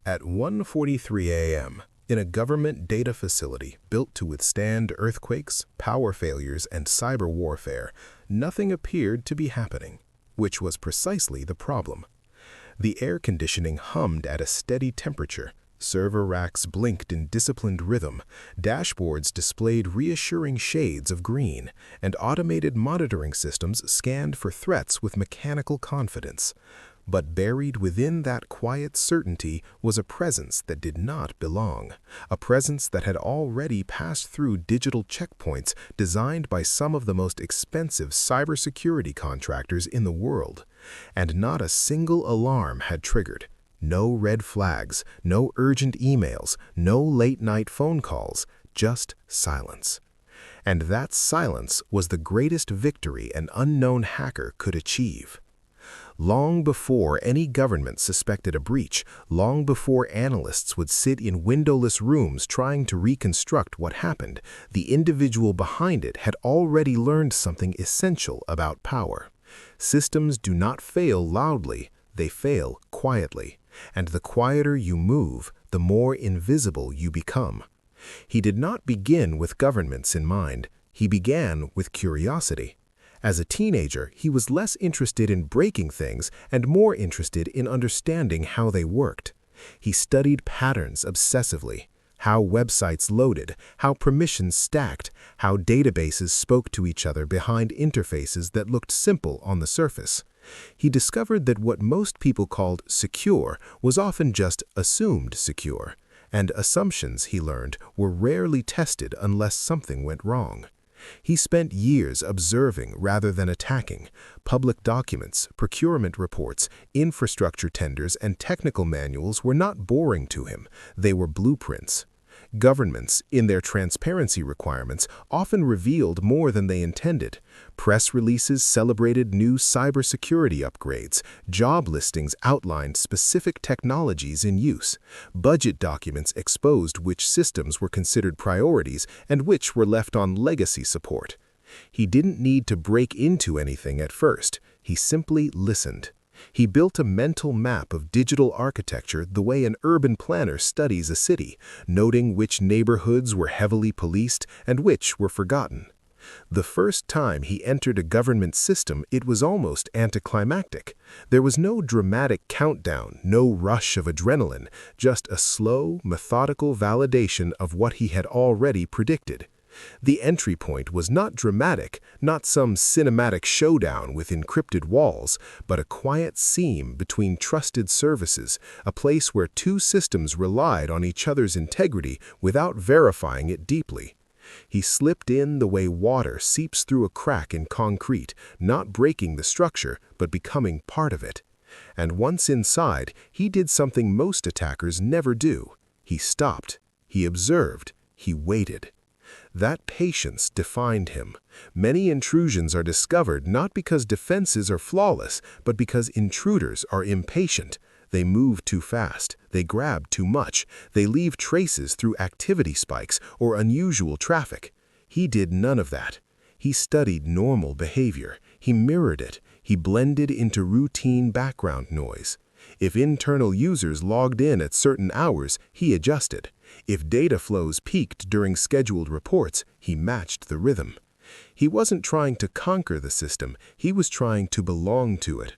At 1:43 a.m., in a government data facility built to withstand earthquakes, power failures, and cyber warfare, nothing appeared to be happening, which was precisely the problem. The air conditioning hummed at a steady temperature, server racks blinked in disciplined rhythm, dashboards displayed reassuring shades of green, and automated monitoring systems scanned for threats with mechanical confidence. But buried within that quiet certainty was a presence that did not belong, a presence that had already passed through digital checkpoints designed by some of the most expensive cybersecurity contractors in the world. And not a single alarm had triggered. No red flags, no urgent emails, no late-night phone calls, just silence. And that silence was the greatest victory an unknown hacker could achieve. Long before any government suspected a breach, long before analysts would sit in windowless rooms trying to reconstruct what happened, the individual behind it had already learned something essential about power. Systems do not fail loudly, they fail quietly. And the quieter you move, the more invisible you become. He did not begin with governments in mind. He began with curiosity. As a teenager, he was less interested in breaking things and more interested in understanding how they worked. He studied patterns obsessively, how websites loaded, how permissions stacked, how databases spoke to each other behind interfaces that looked simple on the surface. He discovered that what most people called secure was often just assumed secure, and assumptions, he learned, were rarely tested unless something went wrong. He spent years observing rather than attacking. Public documents, procurement reports, infrastructure tenders, and technical manuals were not boring to him. They were blueprints. Governments, in their transparency requirements, often revealed more than they intended. Press releases celebrated new cybersecurity upgrades. Job listings outlined specific technologies in use. Budget documents exposed which systems were considered priorities and which were left on legacy support. He didn't need to break into anything at first. He simply listened. He built a mental map of digital architecture the way an urban planner studies a city, noting which neighborhoods were heavily policed and which were forgotten. The first time he entered a government system, it was almost anticlimactic. There was no dramatic countdown, no rush of adrenaline, just a slow, methodical validation of what he had already predicted. The entry point was not dramatic, not some cinematic showdown with encrypted walls, but a quiet seam between trusted services, a place where two systems relied on each other's integrity without verifying it deeply. He slipped in the way water seeps through a crack in concrete, not breaking the structure, but becoming part of it. And once inside, he did something most attackers never do. He stopped. He observed. He waited. That patience defined him. Many intrusions are discovered not because defenses are flawless, but because intruders are impatient. They move too fast, they grab too much, they leave traces through activity spikes or unusual traffic. He did none of that. He studied normal behavior. He mirrored it. He blended into routine background noise. If internal users logged in at certain hours, he adjusted. If data flows peaked during scheduled reports, he matched the rhythm. He wasn't trying to conquer the system, he was trying to belong to it.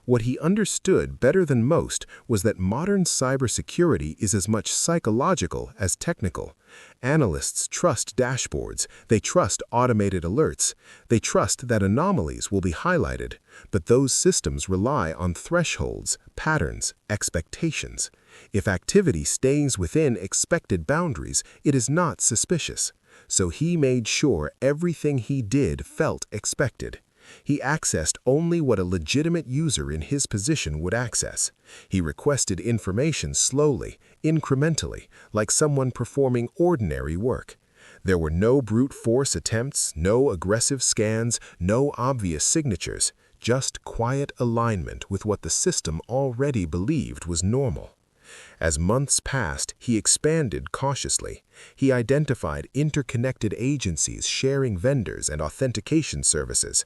What he understood better than most was that modern cybersecurity is as much psychological as technical. Analysts trust dashboards, they trust automated alerts, they trust that anomalies will be highlighted, but those systems rely on thresholds, patterns, expectations. If activity stays within expected boundaries, it is not suspicious. So he made sure everything he did felt expected. He accessed only what a legitimate user in his position would access. He requested information slowly, incrementally, like someone performing ordinary work. There were no brute force attempts, no aggressive scans, no obvious signatures, just quiet alignment with what the system already believed was normal. As months passed, he expanded cautiously. He identified interconnected agencies sharing vendors and authentication services.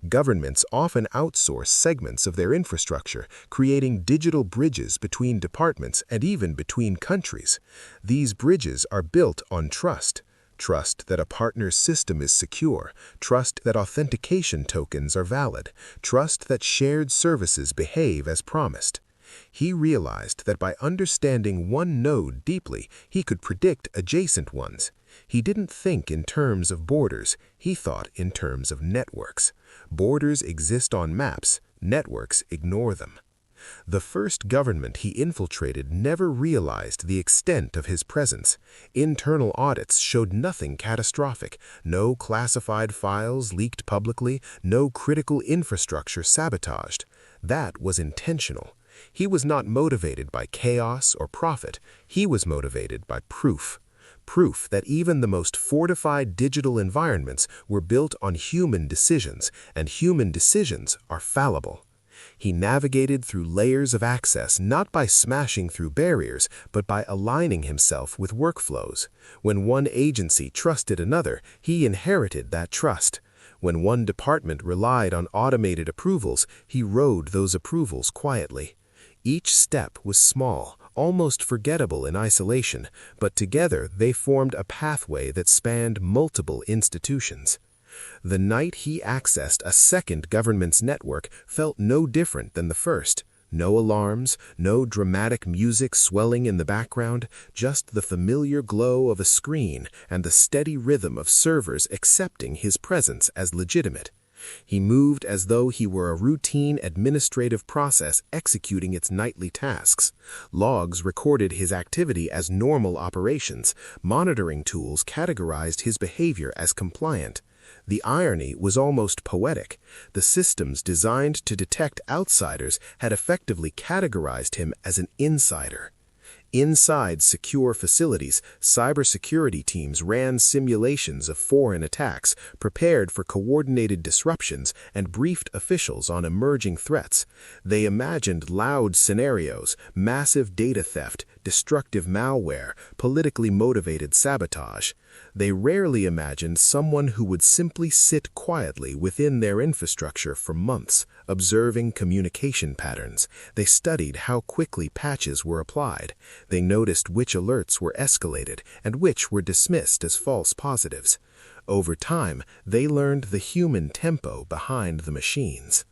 Governments often outsource segments of their infrastructure, creating digital bridges between departments and even between countries. These bridges are built on trust. Trust that a partner's system is secure, trust that authentication tokens are valid, trust that shared services behave as promised. He realized that by understanding one node deeply, he could predict adjacent ones. He didn't think in terms of borders, he thought in terms of networks. Borders exist on maps, networks ignore them. The first government he infiltrated never realized the extent of his presence. Internal audits showed nothing catastrophic, no classified files leaked publicly, no critical infrastructure sabotaged. That was intentional. He was not motivated by chaos or profit, he was motivated by proof. Proof that even the most fortified digital environments were built on human decisions, and human decisions are fallible. He navigated through layers of access not by smashing through barriers, but by aligning himself with workflows. When one agency trusted another, he inherited that trust. When one department relied on automated approvals, he rode those approvals quietly. Each step was small, almost forgettable in isolation, but together they formed a pathway that spanned multiple institutions. The night he accessed a second government's network felt no different than the first. No alarms, no dramatic music swelling in the background, just the familiar glow of a screen and the steady rhythm of servers accepting his presence as legitimate. He moved as though he were a routine administrative process executing its nightly tasks. Logs recorded his activity as normal operations. Monitoring tools categorized his behavior as compliant. The irony was almost poetic. The systems designed to detect outsiders had effectively categorized him as an insider. Inside secure facilities, cybersecurity teams ran simulations of foreign attacks, prepared for coordinated disruptions, and briefed officials on emerging threats. They imagined loud scenarios, massive data theft, destructive malware, politically motivated sabotage. They rarely imagined someone who would simply sit quietly within their infrastructure for months, observing communication patterns. They studied how quickly patches were applied. They noticed which alerts were escalated and which were dismissed as false positives. Over time, they learned the human tempo behind the machines.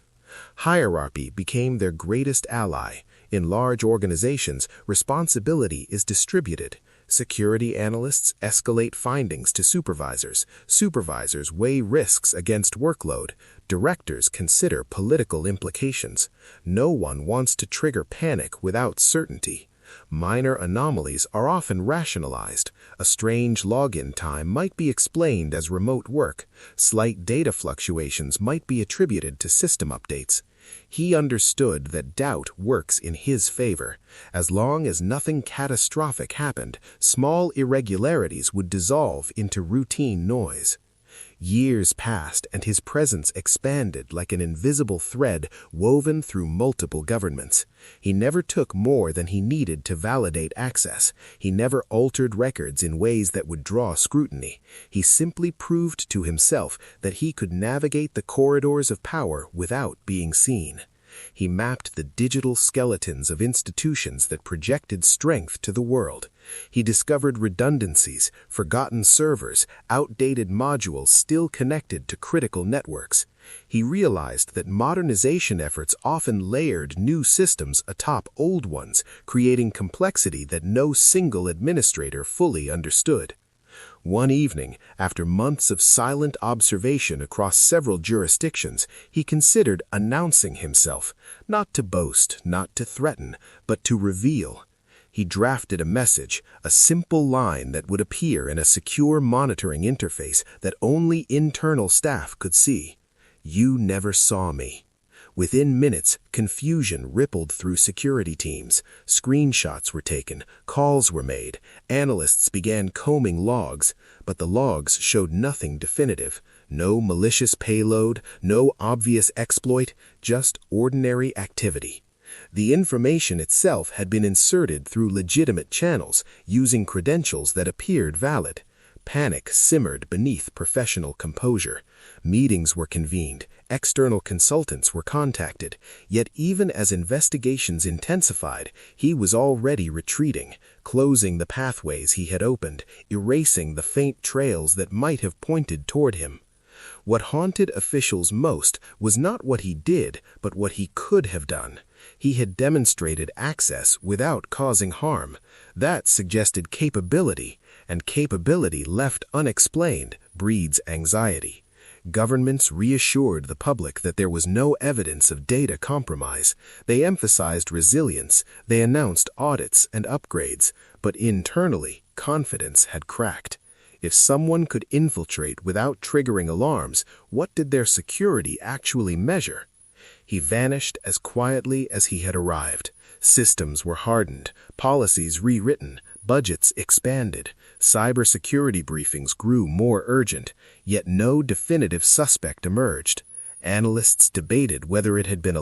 Hierarchy became their greatest ally. In large organizations, responsibility is distributed. Security analysts escalate findings to supervisors. Supervisors weigh risks against workload. Directors consider political implications. No one wants to trigger panic without certainty. Minor anomalies are often rationalized. A strange login time might be explained as remote work. Slight data fluctuations might be attributed to system updates. He understood that doubt works in his favor. As long as nothing catastrophic happened, small irregularities would dissolve into routine noise. Years passed, and his presence expanded like an invisible thread woven through multiple governments. He never took more than he needed to validate access. He never altered records in ways that would draw scrutiny. He simply proved to himself that he could navigate the corridors of power without being seen. He mapped the digital skeletons of institutions that projected strength to the world. He discovered redundancies, forgotten servers, outdated modules still connected to critical networks. He realized that modernization efforts often layered new systems atop old ones, creating complexity that no single administrator fully understood. One evening, after months of silent observation across several jurisdictions, he considered announcing himself, not to boast, not to threaten, but to reveal. He drafted a message, a simple line that would appear in a secure monitoring interface that only internal staff could see. "You never saw me." Within minutes, confusion rippled through security teams. Screenshots were taken, calls were made, analysts began combing logs, but the logs showed nothing definitive. No malicious payload, no obvious exploit, just ordinary activity. The information itself had been inserted through legitimate channels, using credentials that appeared valid. Panic simmered beneath professional composure. Meetings were convened, external consultants were contacted, yet even as investigations intensified, he was already retreating, closing the pathways he had opened, erasing the faint trails that might have pointed toward him. What haunted officials most was not what he did, but what he could have done. He had demonstrated access without causing harm. That suggested capability, and capability left unexplained breeds anxiety. Governments reassured the public that there was no evidence of data compromise. They emphasized resilience. They announced audits and upgrades. But internally, confidence had cracked. If someone could infiltrate without triggering alarms, what did their security actually measure? He vanished as quietly as he had arrived. Systems were hardened, policies rewritten, budgets expanded. Cybersecurity briefings grew more urgent, yet no definitive suspect emerged. Analysts debated whether it had been a